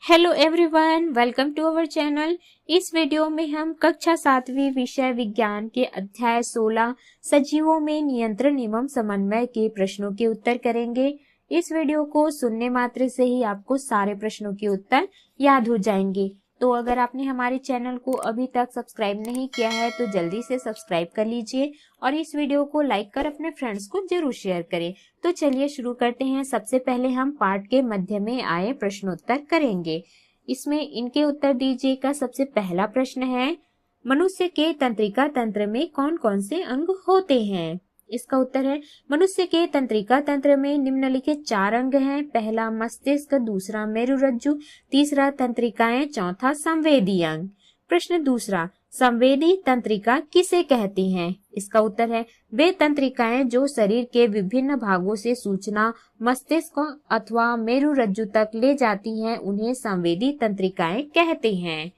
Hello everyone, welcome to our channel. इस video में हम कक्षा 7वीं विषय विज्ञान के अध्याय 16 सजीवों में नियंत्रण एवं समन्वय के प्रश्नों के उत्तर करेंगे। इस वीडियो को सुनने मात्र से ही आपको सारे प्रश्नों के उत्तर याद हो जाएंगे। तो अगर आपने हमारे चैनल को अभी तक सब्सक्राइब नहीं किया है तो जल्दी से सब्सक्राइब कर लीजिए और इस वीडियो को लाइक कर अपने फ्रेंड्स को जरूर शेयर करें। तो चलिए शुरू करते हैं। सबसे पहले हम पाठ के मध्य में आए प्रश्नोत्तर करेंगे। इसमें इनके उत्तर दीजिए का सबसे पहला प्रश्न है, मनुष्य के तंत्रिका तंत्र में कौन कौन से अंग होते हैं? इसका उत्तर है, मनुष्य के तंत्रिका तंत्र में निम्नलिखित 4 अंग हैं। पहला मस्तिष्क, दूसरा मेरुरज्जु, तीसरा तंत्रिकाएं, चौथा संवेदी अंग। प्रश्न दूसरा, संवेदी तंत्रिका किसे कहते हैं? इसका उत्तर है, वे तंत्रिकाएं जो शरीर के विभिन्न भागों से सूचना मस्तिष्क अथवा मेरुरज्जु तक ले जाती हैं, उन्हें संवेदी तंत्रिकाएं कहते हैं।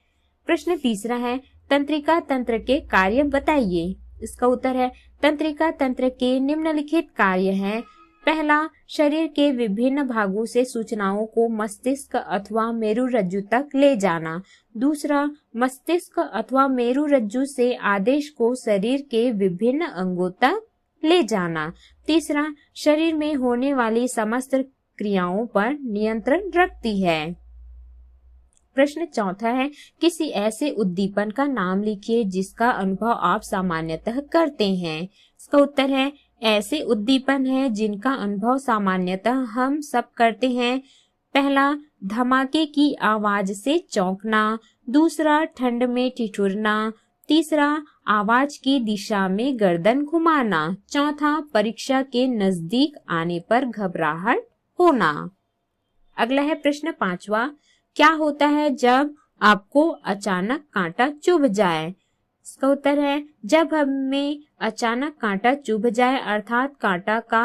प्रश्न तीसरा है, तंत्रिका तंत्र के कार्य बताइए। इसका उत्तर है, तंत्रिका तंत्र के निम्नलिखित कार्य हैं। पहला, शरीर के विभिन्न भागों से सूचनाओं को मस्तिष्क अथवा मेरुरज्जु तक ले जाना। दूसरा, मस्तिष्क अथवा मेरुरज्जु से आदेश को शरीर के विभिन्न अंगों तक ले जाना। तीसरा, शरीर में होने वाली समस्त क्रियाओं पर नियंत्रण रखती है। प्रश्न चौथा है, किसी ऐसे उद्दीपन का नाम लिखिए जिसका अनुभव आप सामान्यतः करते हैं। इसका उत्तर है, ऐसे उद्दीपन हैं जिनका अनुभव सामान्यतः हम सब करते हैं। पहला, धमाके की आवाज से चौंकना। दूसरा, ठंड में ठिठुरना। तीसरा, आवाज की दिशा में गर्दन घुमाना। चौथा, परीक्षा के नजदीक आने पर घबराहट होना। अगला है प्रश्न पांचवा, क्या होता है जब आपको अचानक कांटा चुभ जाए? इसका उत्तर है, जब हमें अचानक कांटा चुभ जाए अर्थात कांटा का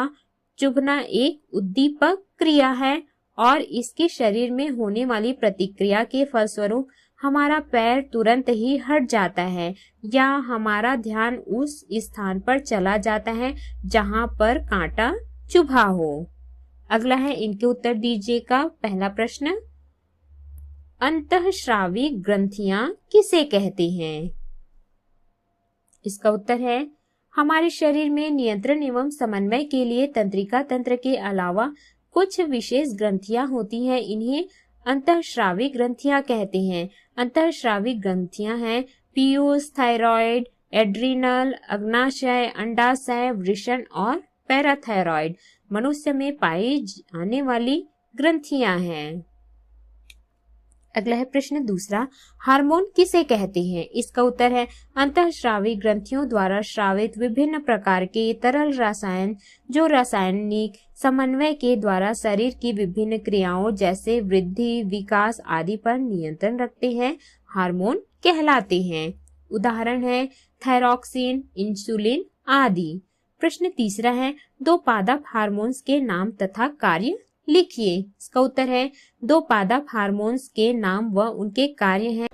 चुभना एक उद्दीपक क्रिया है और इसके शरीर में होने वाली प्रतिक्रिया के फलस्वरूप हमारा पैर तुरंत ही हट जाता है या हमारा ध्यान उस स्थान पर चला जाता है जहां पर कांटा चुभा हो। अगला है, इनके उत्तर दीजिए का पहला प्रश्न, अंतःस्रावी ग्रंथियां किसे कहते हैं? इसका उत्तर है, हमारे शरीर में नियंत्रण एवं समन्वय के लिए तंत्रिका तंत्र के अलावा कुछ विशेष ग्रंथियां होती हैं। इन्हें अंतःस्रावी ग्रंथियां कहते हैं। अंतःस्रावी ग्रंथियां हैं पीयूष, थायराइड, एड्रिनल, अग्नाशय, अंडाशय, वृषण और पैराथायराइड मनुष्य में पाई जाने वाली ग्रंथियां हैं। अगला है प्रश्न दूसरा, हार्मोन किसे कहते हैं? इसका उत्तर है, अंतःस्रावी ग्रंथियों द्वारा स्रावित विभिन्न प्रकार के तरल रसायन जो रासायनिक समन्वय के द्वारा शरीर की विभिन्न क्रियाओं जैसे वृद्धि, विकास आदि पर नियंत्रण रखते हैं, हार्मोन कहलाते हैं। उदाहरण है थायरॉक्सिन, इंसुलिन आदि। प्रश्न तीसरा है, दो पादप हार्मोन्स के नाम तथा कार्य लिखिए। इसका उत्तर है, दो पादप हार्मोन्स के नाम व उनके कार्य हैं।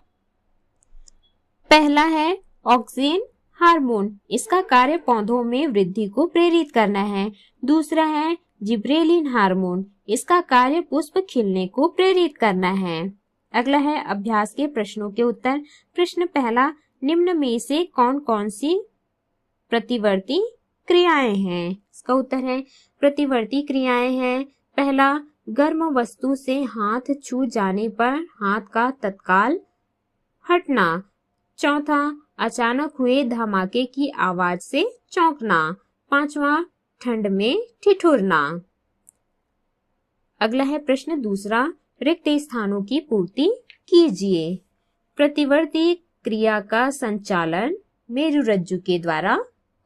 पहला है ऑक्सिन हार्मोन, इसका कार्य पौधों में वृद्धि को प्रेरित करना है। दूसरा है जिब्रेलिन हार्मोन, इसका कार्य पुष्प खिलने को प्रेरित करना है। अगला है अभ्यास के प्रश्नों के उत्तर। प्रश्न पहला, निम्न में से कौन कौन सी प्रतिवर्ती क्रियाएं हैं? इसका उत्तर है, प्रतिवर्ती क्रियाएं हैं, पहला, गर्म वस्तु से हाथ छू जाने पर हाथ का तत्काल हटना। चौथा, अचानक हुए धमाके की आवाज से चौंकना। पांचवा, ठंड में ठिठुरना। अगला है प्रश्न दूसरा, रिक्त स्थानों की पूर्ति कीजिए। प्रतिवर्ती क्रिया का संचालन मेरुरज्जु के द्वारा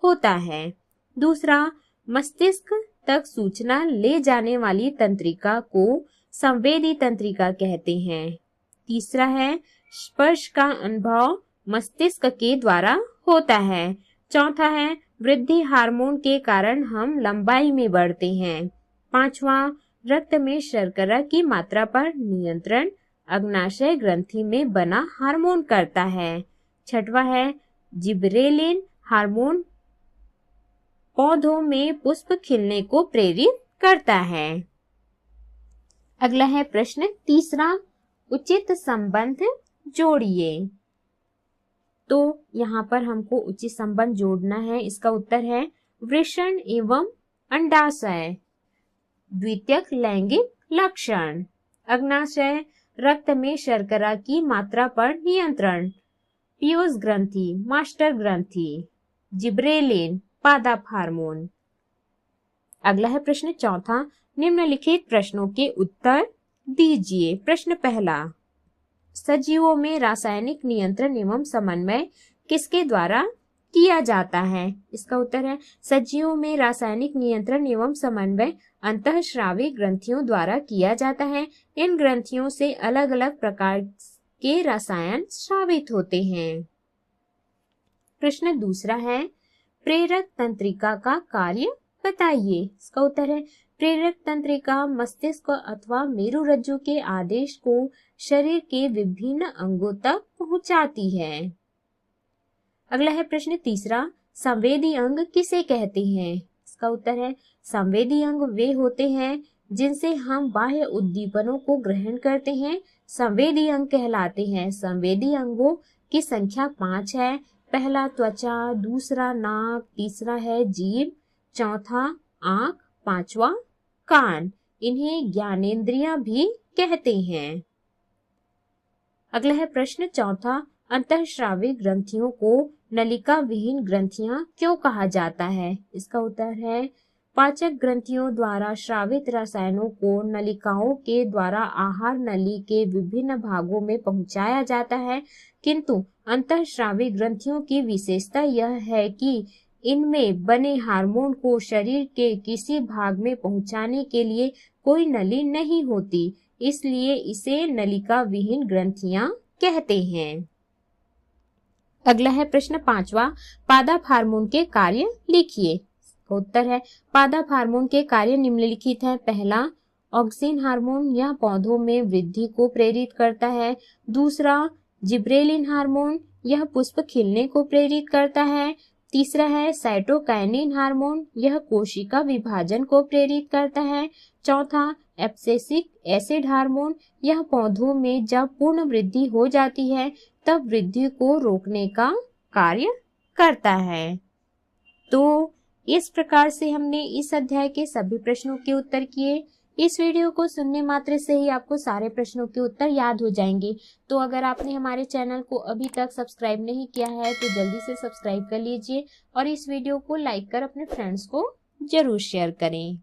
होता है। दूसरा, मस्तिष्क तक सूचना ले जाने वाली तंत्रिका को संवेदी तंत्रिका कहते हैं। तीसरा है, स्पर्श का अनुभव मस्तिष्क के द्वारा होता है। चौथा है, वृद्धि हार्मोन के कारण हम लंबाई में बढ़ते हैं। पांचवा, रक्त में शर्करा की मात्रा पर नियंत्रण अग्नाशय ग्रंथि में बना हार्मोन करता है। छठवा है, जिब्रेलिन हार्मोन पौधों में पुष्प खिलने को प्रेरित करता है। अगला है प्रश्न तीसरा, उचित संबंध जोड़िए। तो यहाँ पर हमको उचित संबंध जोड़ना है। इसका उत्तर है वृषण एवं अंडाशय। द्वितीयक लैंगिक लक्षण। अग्नाशय रक्त में शर्करा की मात्रा पर नियंत्रण। पीयूष ग्रंथि, मास्टर ग्रंथि। जिब्रेलिन, पादप हार्मोन। अगला है प्रश्न चौथा। निम्नलिखित प्रश्नों के उत्तर दीजिए। प्रश्न पहला, सजीवों में रासायनिक नियंत्रण एवं समन्वय किसके द्वारा किया जाता है? इसका उत्तर है सजीवों में रासायनिक नियंत्रण एवं समन्वय अंतःस्रावी ग्रंथियों द्वारा किया जाता है। इन ग्रंथियों से अलग अलग प्रकार के रसायन स्रावित होते हैं। प्रश्न दूसरा है, प्रेरक तंत्रिका का कार्य बताइए। इसका उत्तर है प्रेरक तंत्रिका मस्तिष्क अथवा मेरुरज्जु के आदेश को शरीर के विभिन्न अंगों तक पहुंचाती है। अगला है प्रश्न तीसरा, संवेदी अंग किसे कहते हैं? इसका उत्तर है संवेदी अंग वे होते हैं जिनसे हम बाह्य उद्दीपनों को ग्रहण करते हैं, संवेदी अंग कहलाते हैं। संवेदी अंगों की संख्या 5 है। पहला त्वचा, दूसरा नाक, तीसरा है जीभ, चौथा आंख, पांचवा कान। इन्हें ज्ञानेंद्रियां भी कहते हैं। अगला है प्रश्न चौथा, अंतःस्रावी ग्रंथियों को नलिका विहीन ग्रंथियां क्यों कहा जाता है? इसका उत्तर है पाचक ग्रंथियों द्वारा स्रावित रसायनों को नलिकाओं के द्वारा आहार नली के विभिन्न भागों में पहुंचाया जाता है, किंतु अंतःस्रावी ग्रंथियों की विशेषता यह है कि इनमें बने हार्मोन को शरीर के किसी भाग में पहुंचाने के लिए कोई नली नहीं होती, इसलिए इसे नलिका विहीन ग्रंथियां कहते हैं। अगला है प्रश्न पांचवा, पादप हार्मोन के कार्य लिखिए। उत्तर है पादप हार्मोन के कार्य निम्नलिखित है। पहला, ऑक्सिन हार्मोन, यह पौधों में वृद्धि को प्रेरित करता है। दूसरा, जिब्रेलिन हार्मोन, यह पुष्प खिलने को प्रेरित करता है। तीसरा है साइटोकाइनिन हार्मोन, यह कोशिका विभाजन को प्रेरित करता है। चौथा, एब्सिसिक एसिड हार्मोन, यह पौधों में जब पूर्ण वृद्धि हो जाती है तब वृद्धि को रोकने का कार्य करता है। तो इस प्रकार से हमने इस अध्याय के सभी प्रश्नों के उत्तर किए। इस वीडियो को सुनने मात्र से ही आपको सारे प्रश्नों के उत्तर याद हो जाएंगे। तो अगर आपने हमारे चैनल को अभी तक सब्सक्राइब नहीं किया है तो जल्दी से सब्सक्राइब कर लीजिए और इस वीडियो को लाइक कर अपने फ्रेंड्स को जरूर शेयर करें।